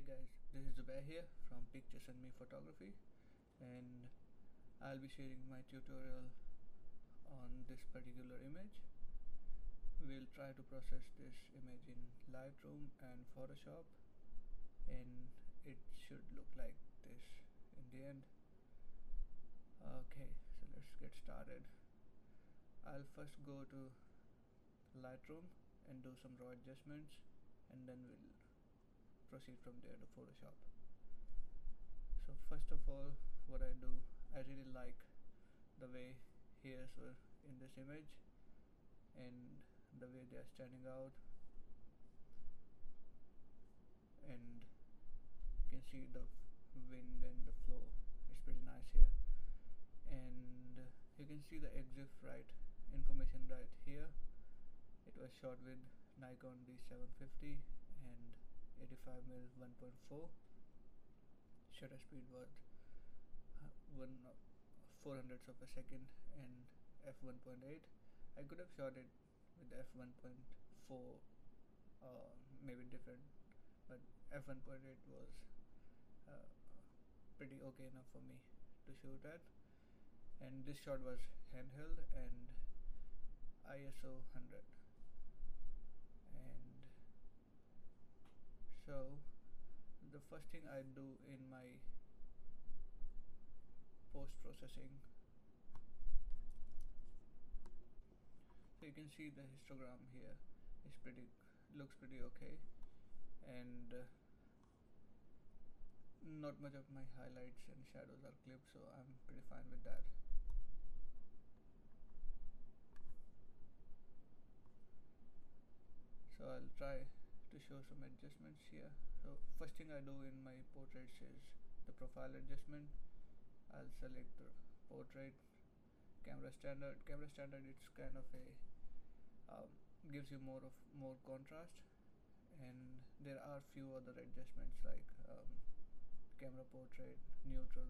Hey guys, this is Zubair here from Pictures and Me Photography, and I'll be sharing my tutorial on this particular image. We'll try to process this image in Lightroom and Photoshop, and it should look like this in the end. Okay, so let's get started. I'll first go to Lightroom and do some raw adjustments, and then we'll proceed from there to Photoshop. So first of all, what I do, I really like the way hairs were in this image and the way they are standing out, and you can see the wind and the flow. It's pretty nice here, and you can see the EXIF right information right here. It was shot with Nikon D750 and 85mm 1.4. Shutter speed was 1/400th of a second and f1.8. I could have shot it with f1.4, maybe different, but f1.8 was uh, pretty okay enough for me to shoot at. And this shot was handheld and ISO 100. And so the first thing I do in my post processing, so you can see the histogram here is looks pretty okay, and not much of my highlights and shadows are clipped, so I'm pretty fine with that. So I'll try to show some adjustments here. So first thing I do in my portraits is the profile adjustment. I'll select the portrait, camera standard. Camera standard, it's kind of a gives you more contrast, and there are few other adjustments like camera portrait, neutral.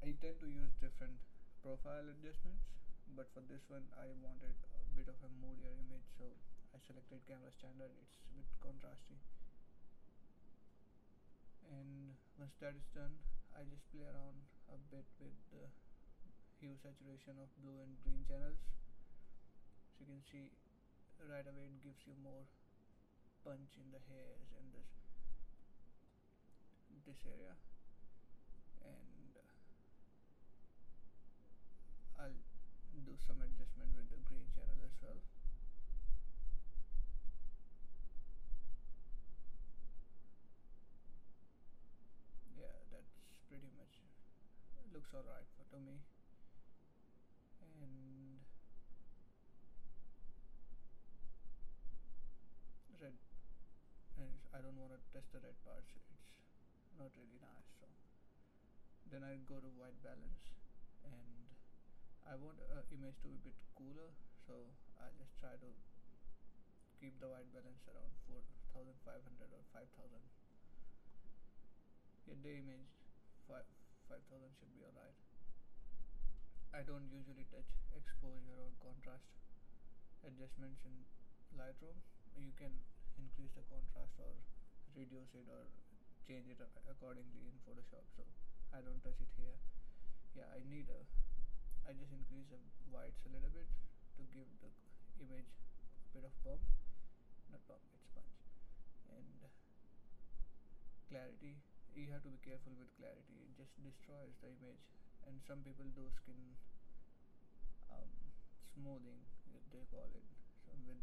I tend to use different profile adjustments, but for this one I wanted a bit of a moodier image, so I selected camera standard. It's a bit contrasty, and once that is done, I just play around a bit with the hue saturation of blue and green channels. So you can see right away it gives you more punch in the hairs and this area, and I'll do some adjustment with the green channel as well. Yeah, that's pretty much looks alright to me. And red, and I don't want to test the red parts, it's not really nice. So then I go to white balance, and I want image to be a bit cooler, so I just try to keep the white balance around 4500 or 5000. Yeah, the image 5000 should be alright. I don't usually touch exposure or contrast adjustments in Lightroom. You can increase the contrast or reduce it or change it accordingly in Photoshop, so I don't touch it here. Yeah, I just increase the whites a little bit to give the image a bit of bump. Not bump, it's punch. And clarity, you have to be careful with clarity, it just destroys the image. And some people do skin smoothing, they call it, so with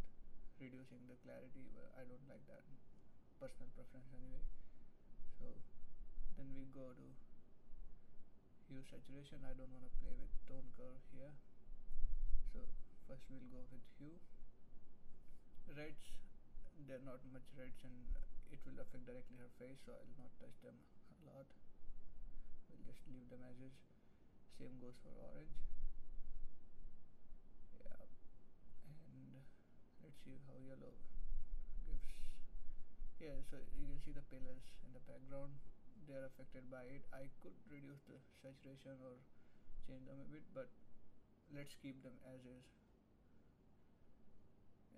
reducing the clarity, but I don't like that, personal preference anyway. So then we go to hue saturation. I don't want to play with tone curve here, so first we'll go with hue. Reds, there are not much reds and it will affect directly her face, so I'll not touch them a lot. We'll just leave them as is. Same goes for orange. Yeah, and let's see how yellow gives. Yeah, so you can see the pillars in the background, they are affected by it. I could reduce the saturation or change them a bit, but let's keep them as is.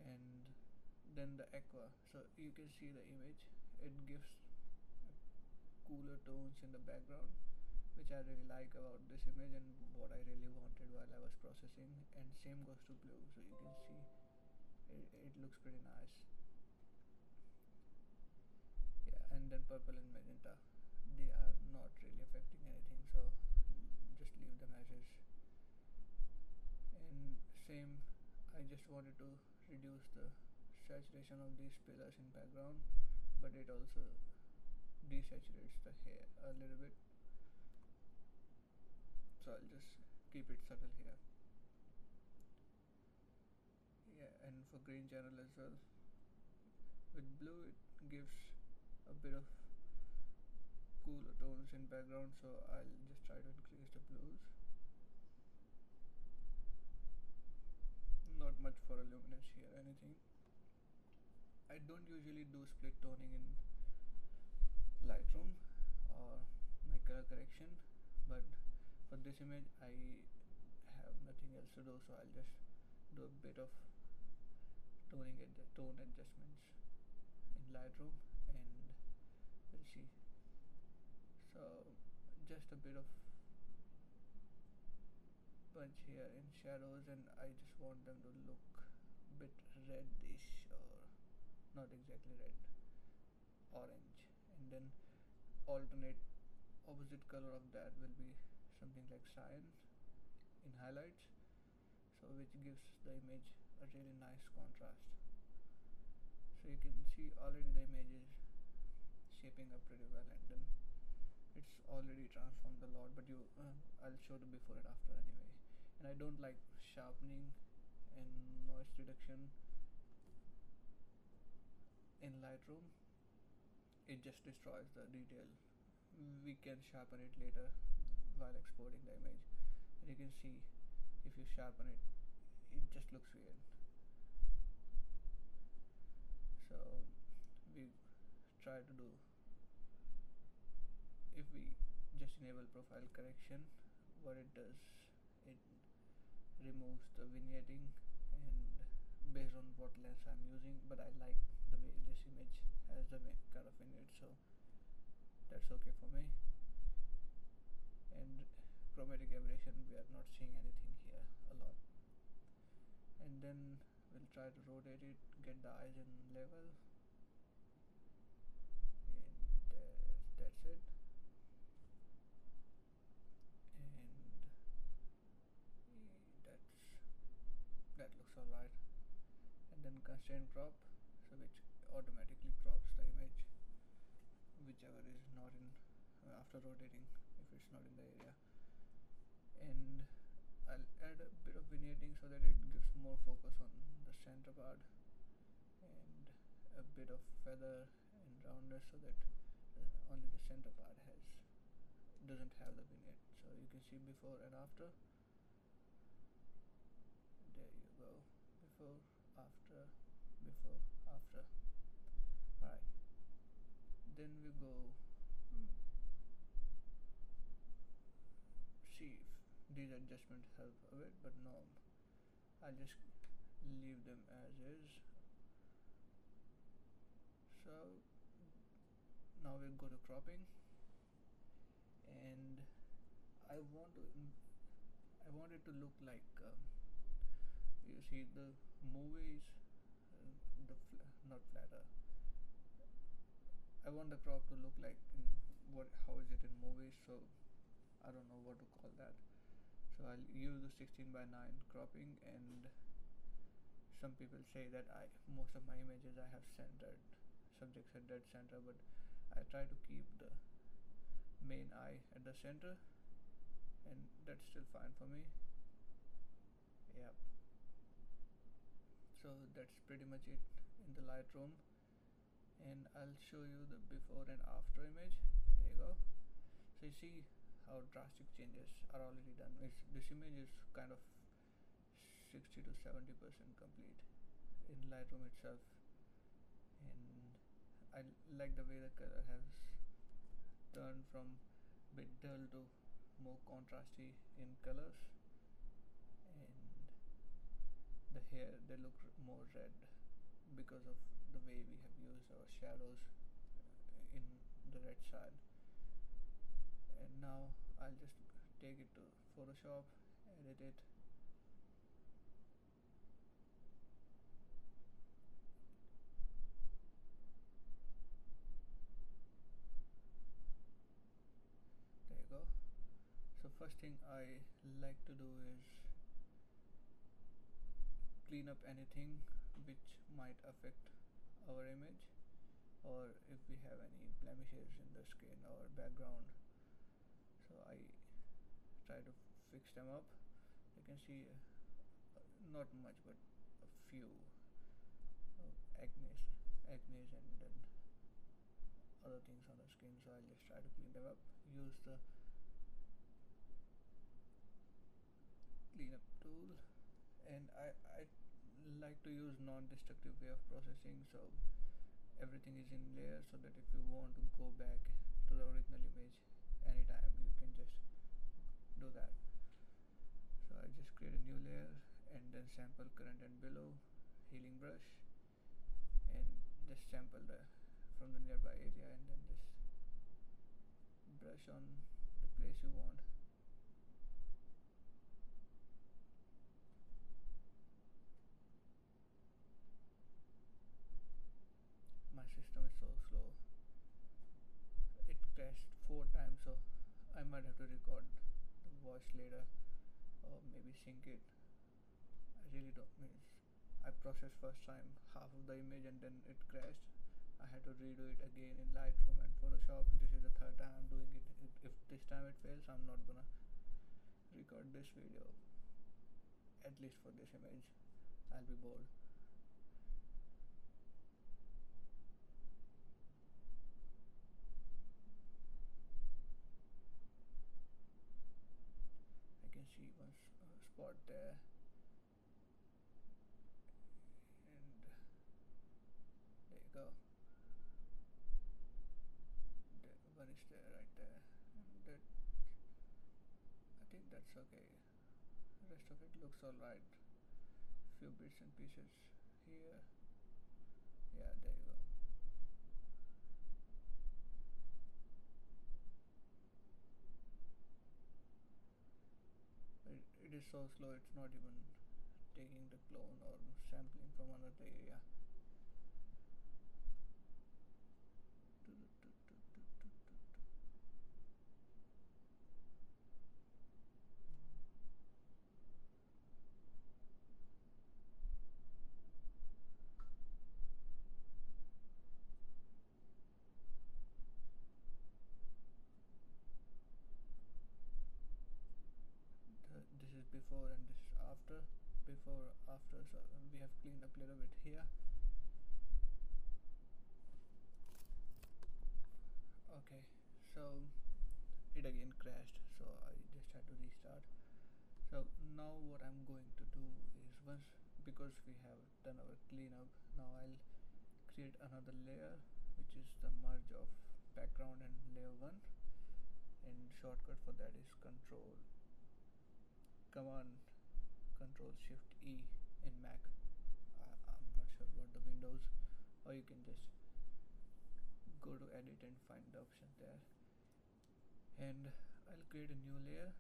And then the aqua, so you can see the image, it gives cooler tones in the background, which I really like about this image and what I really wanted while I was processing. And same goes to blue, so you can see it looks pretty nice. Yeah, and then purple and magenta, they are not really affecting anything, so just leave them as is. And same, I just wanted to reduce the saturation of these pillars in background, but it also desaturates the hair a little bit, so I'll just keep it subtle here. Yeah, and for green channel as well, with blue it gives a bit of cooler tones in background, so I'll just try to increase the blues. Not much for a luminance here, anything. I don't usually do split toning in Lightroom or my color correction, but for this image I have nothing else to do, so I'll just do a bit of tone adjustments in Lightroom, and we'll see. So just a bit of punch here in shadows, and I just want them to look a bit reddish, or not exactly red, orange. And then alternate opposite color of that will be something like cyan in highlights, so which gives the image a really nice contrast. So you can see already the image is shaping up pretty well, and then it's already transformed a lot, but I'll show the before and after anyway. And I don't like sharpening and noise reduction in Lightroom. It just destroys the detail. We can sharpen it later while exporting the image, and you can see if you sharpen it, it just looks weird. So we try to do, if we just enable profile correction, what it does, it removes the vignetting and based on what lens I'm using, but I like the way this image has the kind of vignette, so that's okay for me. And chromatic aberration, we are not seeing anything here a lot. And then we'll try to rotate it, get the eyes in level, and that's it. And that looks alright. And then constraint crop, so which automatically crops the image whichever is not in after rotating, if it's not in the area. And I'll add a bit of vignetting so that it gives more focus on the center part, and a bit of feather and roundness so that only the center part doesn't have the vignette. So you can see before and after. There you go, before, after, before, after. Alright, then we go see if these adjustments help a bit, but no, I'll just leave them as is. So now we'll go to cropping, and I want it to look like you see the movies, not flatter. I want the crop to look like how is it in movies, so I don't know what to call that. So I'll use the 16:9 cropping, and some people say that most of my images I have centered subjects at dead center, but I try to keep the main eye at the center, and that's still fine for me. Yep. So that's pretty much it in the Lightroom, and I'll show you the before and after image. There you go. So you see how drastic changes are already done. This image is kind of 60 to 70% complete in Lightroom itself, and I like the way the color has turned from bit dull to more contrasty in colors, and the hair, they look more red because of the way we have used our shadows in the red side. And now I'll just take it to Photoshop, edit it. There you go. So first thing I like to do is clean up anything which might affect our image, or if we have any blemishes in the skin or background. So I try to fix them up. You can see not much but a few acne and then other things on the skin, so I'll just try to clean them up. Use the cleanup tool, and I like to use non-destructive way of processing, so everything is in layers, so that if you want to go back to the original image anytime, you can just do that. So I just create a new layer and then sample current and below, healing brush, and just sample from the nearby area, and then just brush on the place you want. My system is so slow. It crashed 4 times, so I might have to record the voice later, or maybe sync it. I really don't mean. I processed first time half of the image and then it crashed. I had to redo it again in Lightroom and Photoshop. This is the third time I'm doing it. If this time it fails, I'm not gonna record this video, at least for this image. I'll be bored. I can see one spot there, and there you go. One is there, right there, and that, I think that's okay. The rest of it looks alright. Few bits and pieces here. Yeah, there you go. It is so slow, it's not even taking the clone or sampling from another area. This is before and this is after. Before, after, so we have cleaned up a little bit here. Okay, so it again crashed, so I just had to restart. So now what I'm going to do is, once, because we have done our cleanup, now I'll create another layer, which is the merge of background and layer 1, and shortcut for that is Control Shift E in Mac. I'm not sure about the Windows, or you can just go to edit and find the option there. And I'll create a new layer,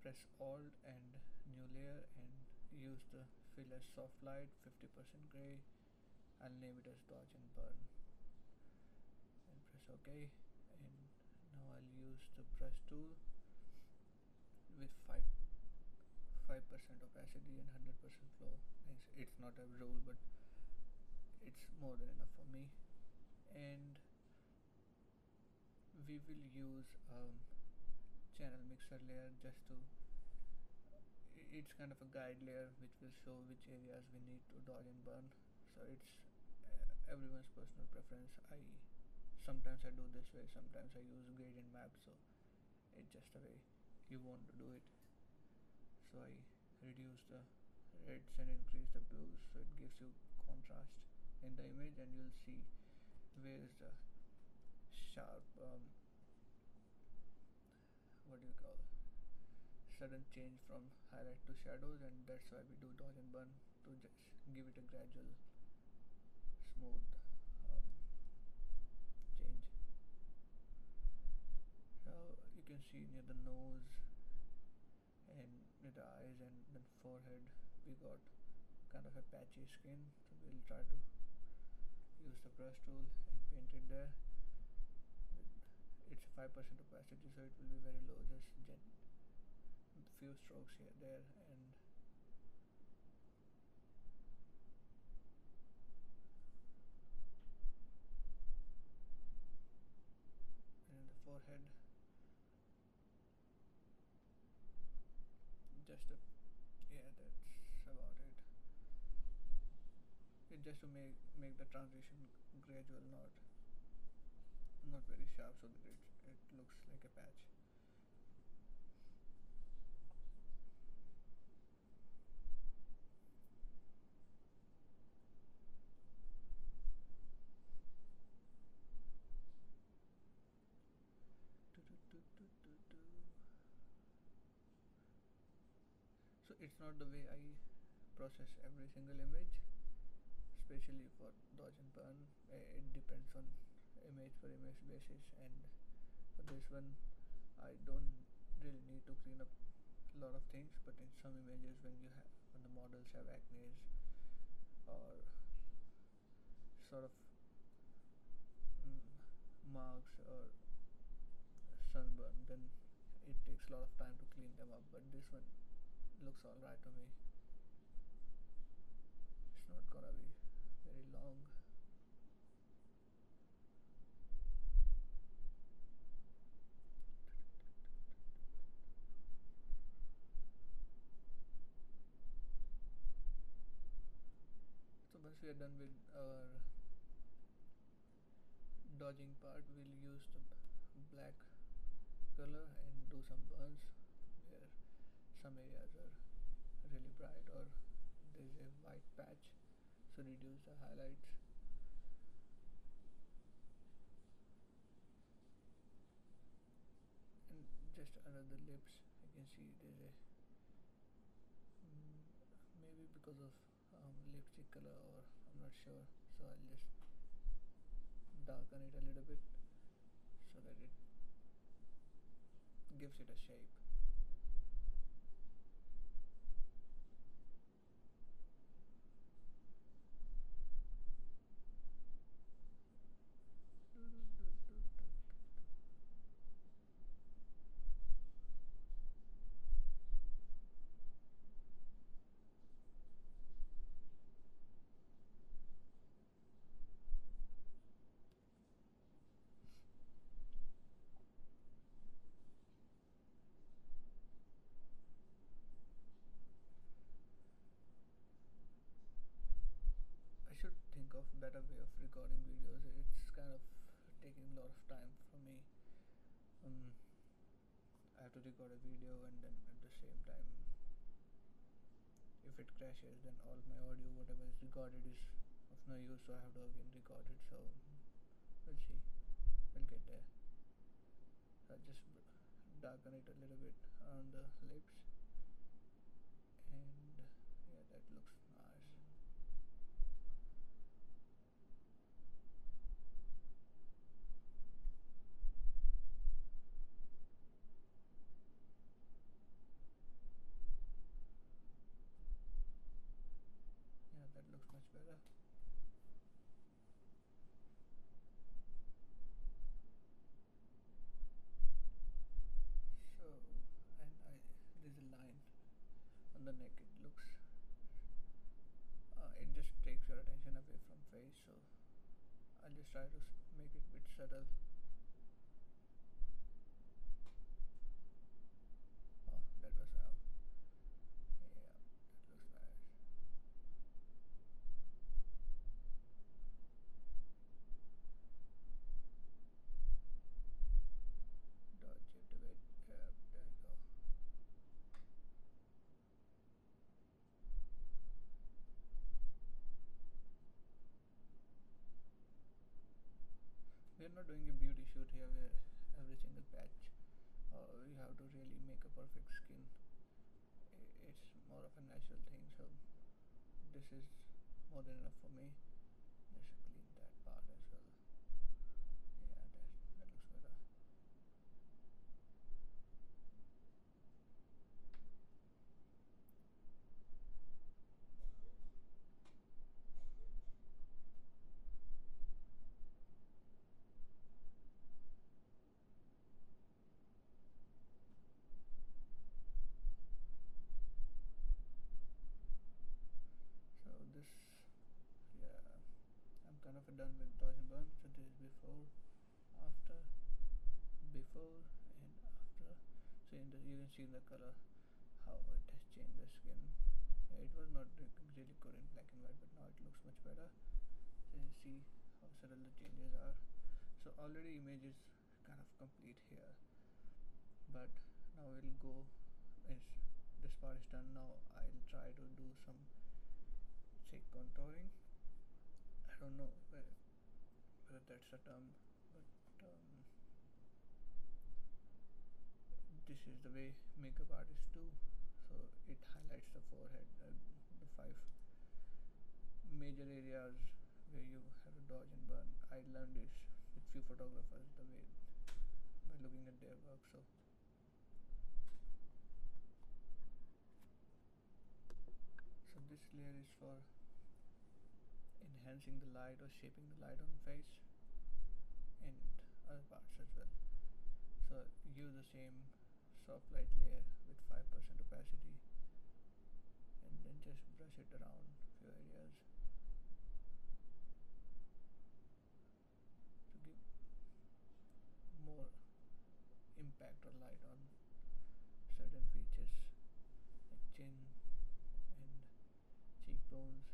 press Alt and new layer, and use the fill as soft light 50% gray. I'll name it as dodge and burn, and press OK. And now I'll use the brush tool with 5% opacity and 100% flow. It's not a rule, but it's more than enough for me. And we will use channel mixer layer just to, it's kind of a guide layer which will show which areas we need to dodge and burn. So it's everyone's personal preference. Sometimes I do this way, sometimes I use gradient map, so it's just the way you want to do it. So I reduce the reds and increase the blues, so it gives you contrast in the image, and you'll see where is the sharp what do you call, sudden change from highlight to shadows, and that's why we do dodge and burn, to just give it a gradual smooth change. can see near the nose and near the eyes and then forehead we got kind of a patchy skin, so we'll try to use the brush tool and paint it there. It's 5% opacity, so it will be very low, just few strokes here there, and in the forehead just a, yeah, that's about it. It's just to make the transition gradual, not very sharp, so that it looks like a patch. So it's not the way I process every single image, especially for dodge and burn. It depends on image per image basis, and for this one I don't really need to clean up a lot of things, but in some images when the models have acne or sort of marks or sunburn, then it takes a lot of time to clean them up, but this one looks alright to me. It's not gonna be very long. So once we are done with our dodging part, we'll use the black color and do some burns where some areas are really bright or there's a white patch, so reduce the highlights. And just under the lips I can see there's a maybe because of lipstick color, or I'm not sure, so I'll just darken it a little bit so that it gives it a shape. I should think of better way of recording videos. It's kind of taking a lot of time for me. I have to record a video, and then at the same time, if it crashes, then all my audio, whatever is recorded, is of no use. So I have to again record it. So we'll see. We'll get there. I'll just darken it a little bit on the lips, and yeah, that looks nice. Yeah, that looks much better. So, and there's a line on the neck. It just takes your attention away from face. So I'll just try to make it a bit subtle. Oh, that was how. Yeah, that looks nice. Dodge it a bit. Yeah, there you go. We are not doing a beauty shoot here where every single patch you have to really make a perfect skin. It's more of a natural thing, so this is more than enough for me. Just clean that part as well. Yeah, that looks better. of done with dodge and burn. So this is before, after, before and after. So in the, you can see the color how it has changed the skin. Yeah, it was not really good in black and white, but now it looks much better. So you see how subtle the changes are. So already image is kind of complete here, but now we'll go, this part is done. Now I'll try to do some cheek contouring. I don't know whether that's a term, but this is the way makeup artists do. So it highlights the forehead, the 5 major areas where you have to dodge and burn. I learned this with few photographers the way by looking at their work. So this layer is for enhancing the light or shaping the light on face and other parts as well. So use the same soft light layer with 5% opacity and then just brush it around few areas to give more impact or light on certain features like chin and cheekbones,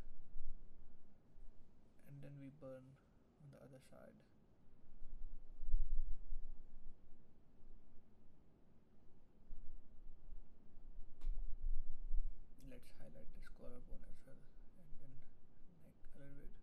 and then we burn on the other side. Let's highlight this collarbone as well, and then neck a little bit.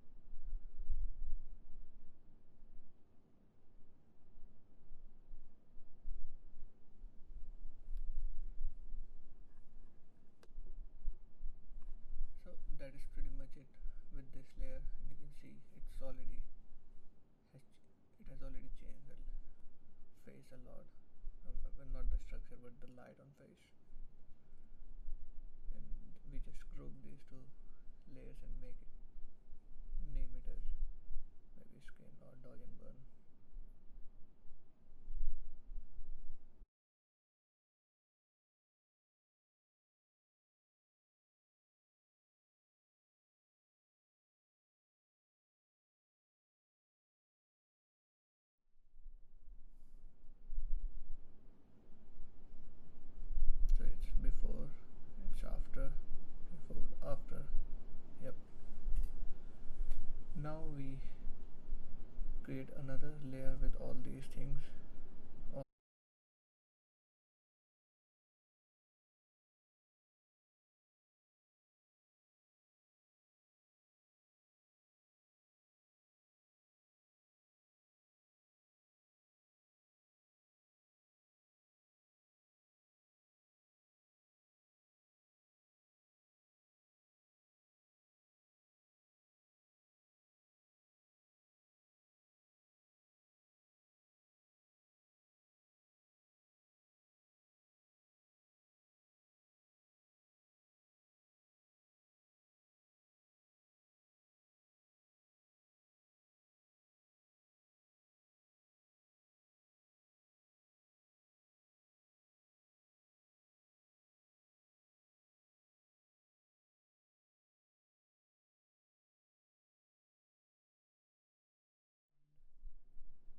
So that is pretty much it with this layer, and you can see it's already it has already changed the face a lot. Well, not the structure but the light on face. And we just group these two layers and make it, name it as maybe skin or dodge and burn. So it's before, it's after, before, after. Yep. Now we create another layer with all these things.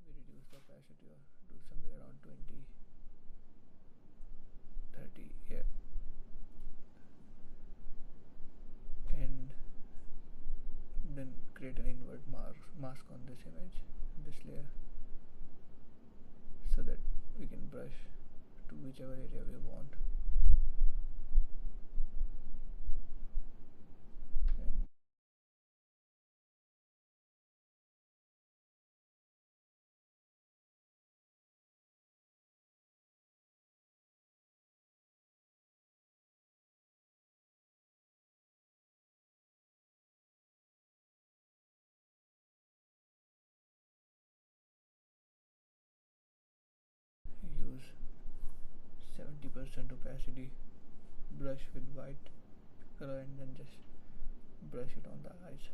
We reduce the opacity or do somewhere around 20, 30, yeah. And then create an invert mask on this image, this layer, so that we can brush to whichever area we want. And use 70% opacity brush with white color and then just brush it on the eyes.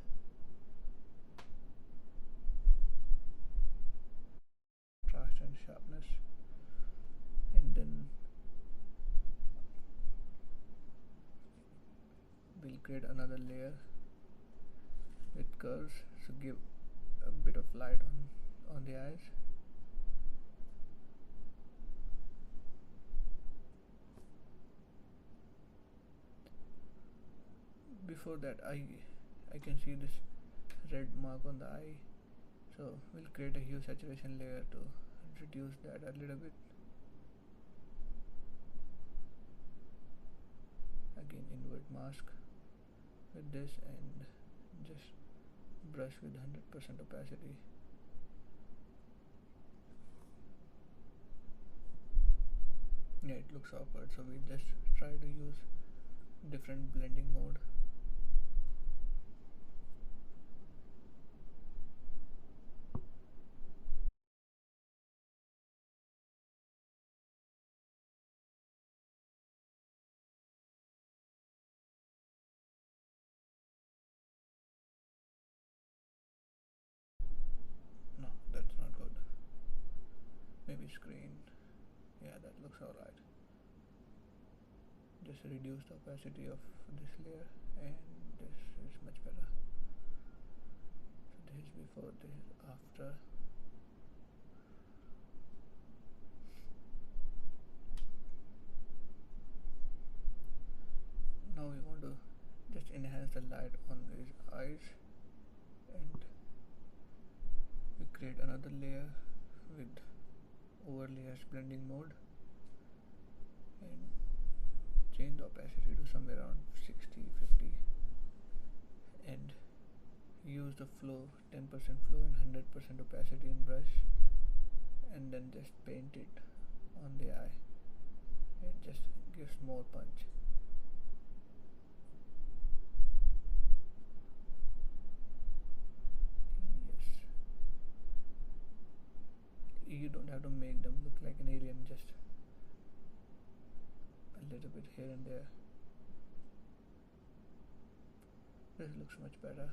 Contrast and sharpness, and then we'll create another layer with curves. So give a bit of light on the eyes. Before that, I can see this red mark on the eye, so we'll create a hue saturation layer to reduce that a little bit. Again, invert mask with this and just brush with 100% opacity. Yeah, it looks awkward, so we just try to use different blending mode. No, that's not good. Maybe screen. Yeah, that looks alright. Just reduce the opacity of this layer, and this is much better. So this is before, this is after. Now we want to just enhance the light on his eyes, and we create another layer with overlayers blending mode and change the opacity to somewhere around 60-50 and use the flow, 10% flow and 100% opacity in brush, and then just paint it on the eye. It just gives more punch. Yes, you don't have to make them look like an alien, just a little bit here and there. This looks much better.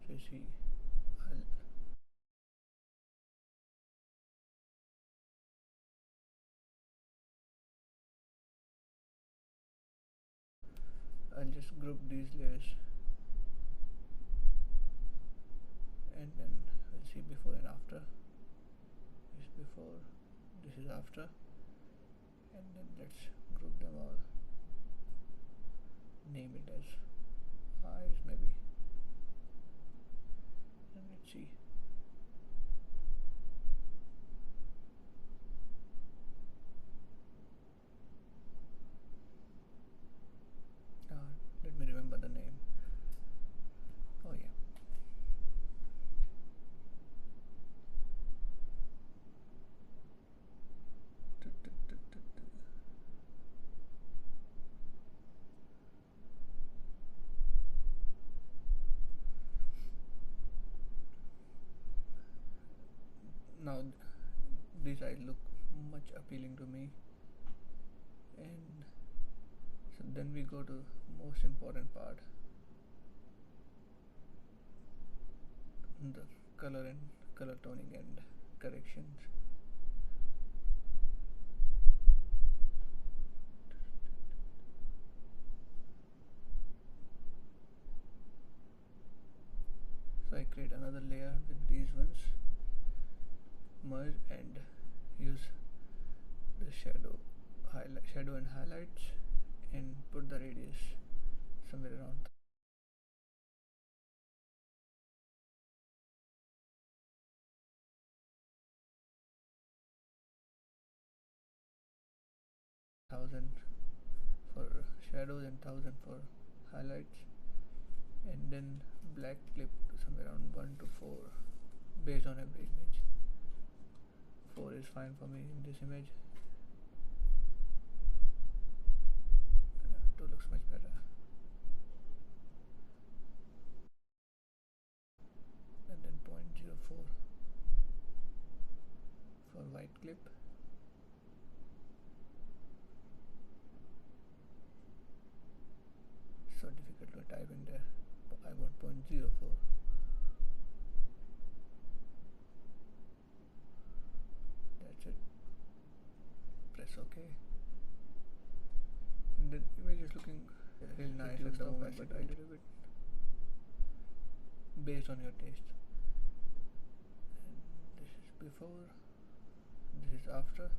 So you see, I'll just group these layers, and then we'll see before and after. This is before, this is after, and then let's group them all. Name it as eyes maybe, and let's see. Let me remember the name. Oh yeah. Now these eyes look much appealing to me, and so then we go to most important part, the color toning and corrections. So I create another layer with these ones, merge and use the shadow and highlights, and put the radius somewhere around 1000 for shadows and 1000 for highlights, and then black clip to somewhere around 1 to 4 based on every image. 4 is fine for me in this image. 2 looks much better. And then 0.04 for white clip. So difficult to type in there. I want 0.04. That's it. Press OK. And the image is looking really nice at the moment, but a little bit based on your taste. before, this is after,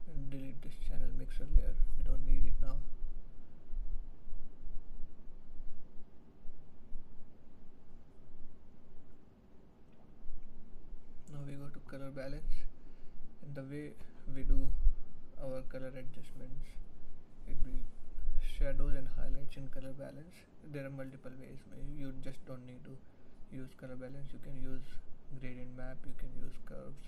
and delete this channel mixer layer, we don't need it now. Now we go to color balance, and the way we do our color adjustments, it will shadows and highlights in color balance. There are multiple ways. You just don't need to use color balance. You can use gradient map, you can use curves.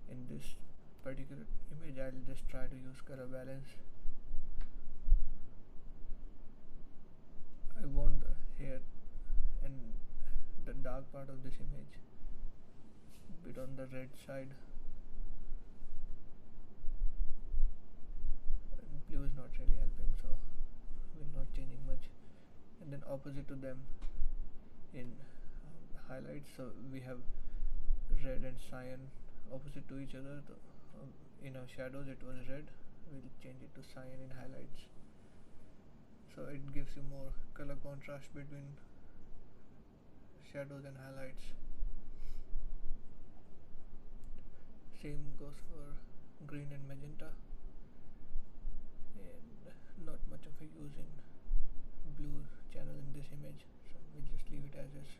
In this particular image, I'll just try to use color balance. I want the hair and the dark part of this image bit on the red side, and blue is not really helping, so we're not changing much. And then opposite to them in highlights, so we have red and cyan opposite to each other. In our shadows it was red, we'll change it to cyan in highlights, so it gives you more color contrast between shadows and highlights. Same goes for green and magenta, and not much of a use in blue channel in this image, so we'll just leave it as is.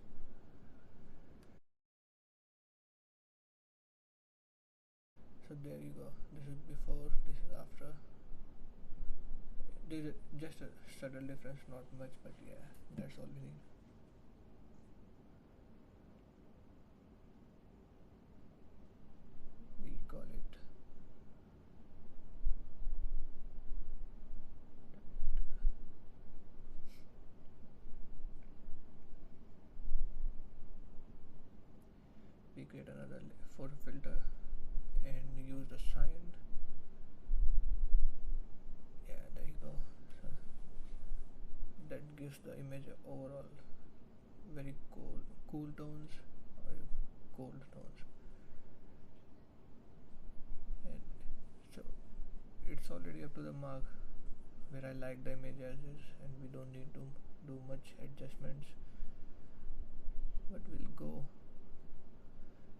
So there you go, this is before, this is after. There is just a subtle difference, not much, but yeah, that's all we need. We call it we create another photo filter and use the cyan. Yeah, there you go. So that gives the image overall very cool tones or cold tones. And so it's already up to the mark where I like the image as is, and we don't need to do much adjustments, but we'll go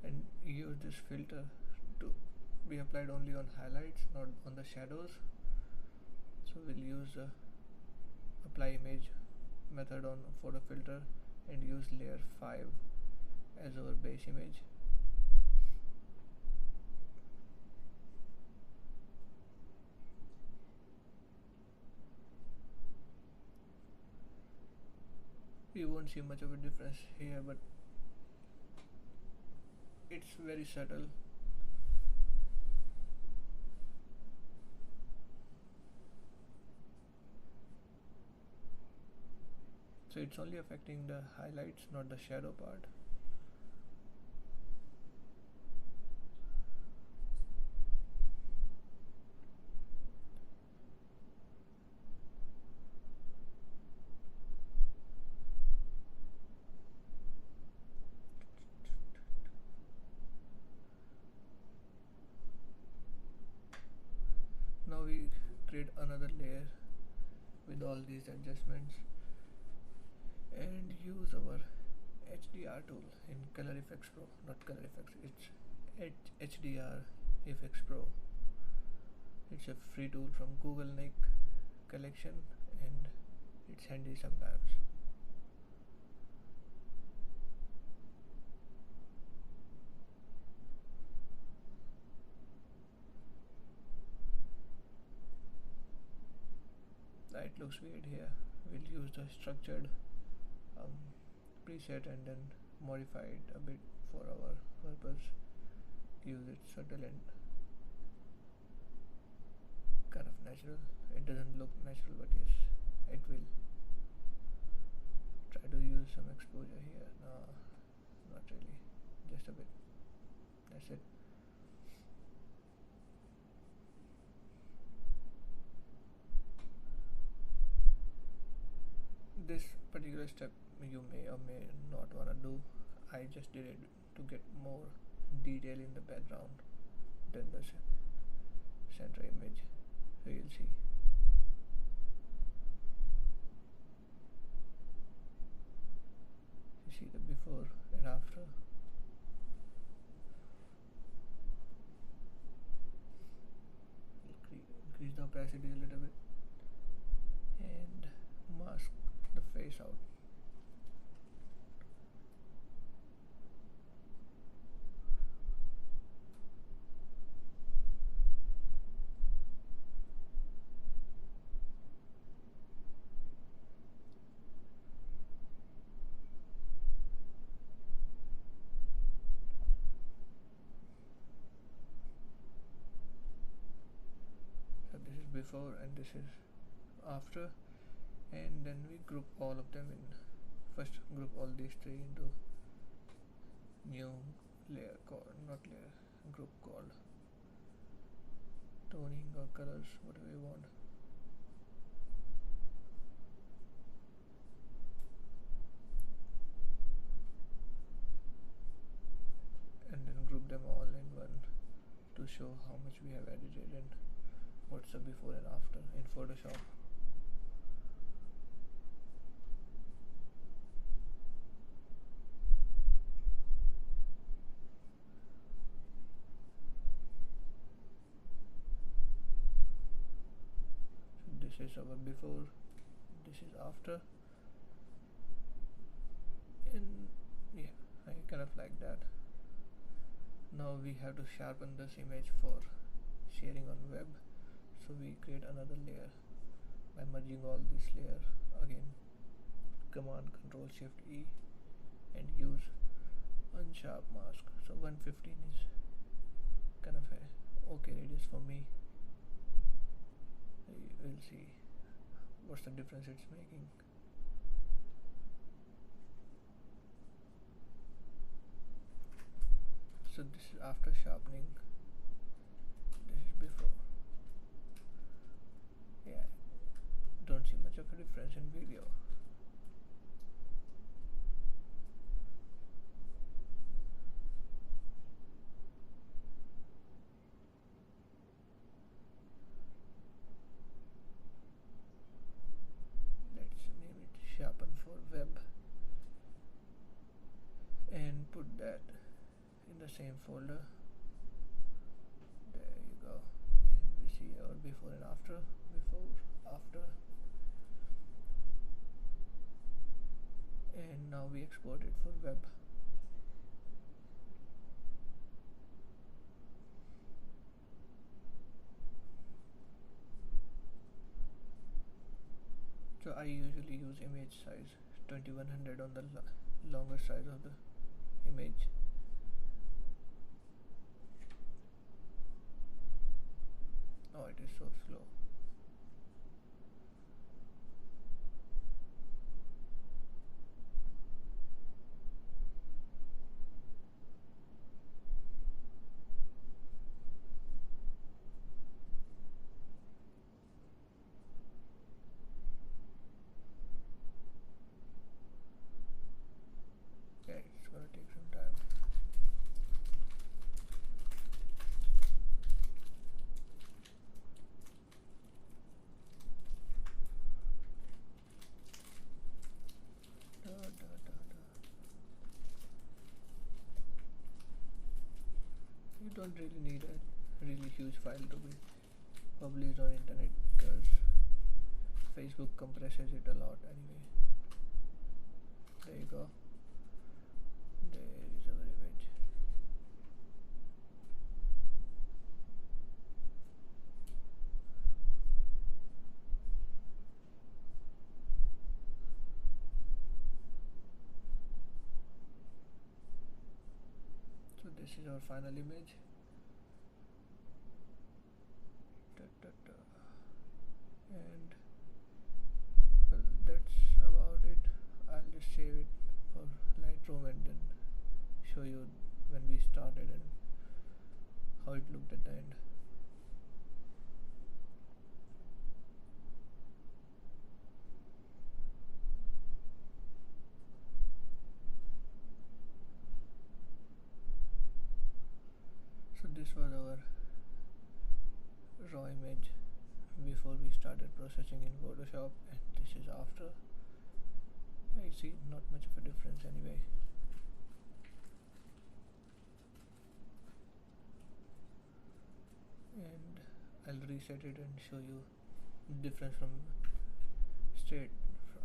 and use this filter to be applied only on highlights, not on the shadows. So we'll use the apply image method on photo filter and use layer 5 as our base image. You won't see much of a difference here, but it's very subtle. So it's only affecting the highlights, not the shadow part. Now we create another layer with all these adjustments and use our HDR tool in Color Effects Pro, not Color Effects, it's HDR Effects Pro. It's a free tool from Google Nick collection, and it's handy sometimes. It looks weird here. We'll use the structured preset and then modify it a bit for our purpose. Use it subtle and kind of natural. It doesn't look natural, but yes, it will. Try to use some exposure here. No, not really, just a bit. That's it. This particular step you may or may not want to do. I just did it to get more detail in the background than the center image, so you'll see. You see the before before and after. Increase the opacity a little bit and mask the face out. So this is before and this is after, and then we group all of them in. First group all these three into new layer called, not layer, group called toning or colors, whatever you want. And then group them all in one to show how much we have edited and what's the before and after in Photoshop. This is our before, this is after, and yeah, I kind of like that. Now we have to sharpen this image for sharing on web, so we create another layer by merging all these layers again. Command Control Shift E and use unsharp mask. So 115 is kind of a okay radius for me. We'll see what's the difference it's making. So this is after sharpening, this is before. Yeah, don't see much of a difference in video. Sharpen for web and put that in the same folder. There you go, and we see our before and after, before, after, and now we export it for web. So I usually use image size 2100 on the longer size of the image. Oh, it is so slow. It's gonna take some time. You don't really need a really huge file to be published on internet because Facebook compresses it a lot anyway. There you go. There is our image. So this is our final image. And well, that's about it. I'll just save it for Lightroom and then show you when we started and how it looked at the end. So this was our raw image before we started processing in Photoshop, and this is after. I see not much of a difference anyway. and I'll reset it and show you difference from straight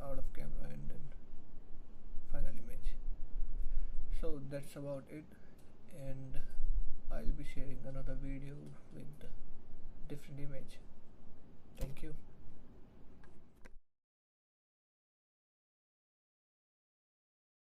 out of camera and then final image. So that's about it, and I'll be sharing another video with different image. Thank you.